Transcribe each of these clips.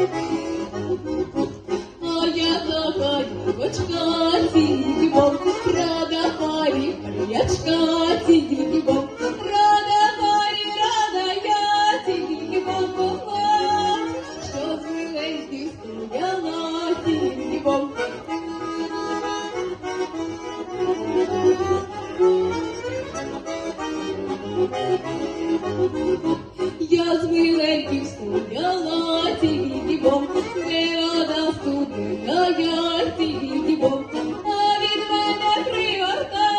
А я така дівочка, тільки бом, рада парі, парячка, тільки бом, рада парі, рада я, тільки бом була, що з миленьких стояла, тільки бом. Я з миленьких стояла, тільки бом, не рада студена я, тільки бом, а від мене пригорта,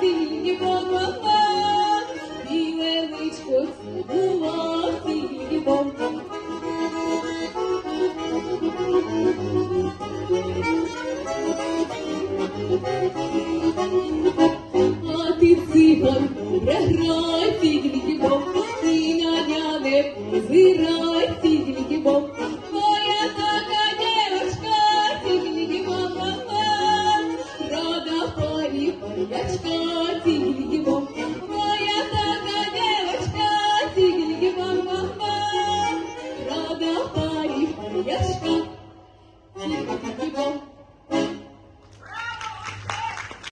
тільки бом могла, біле личко цілувала, тільки бом. А ти циган добре грай,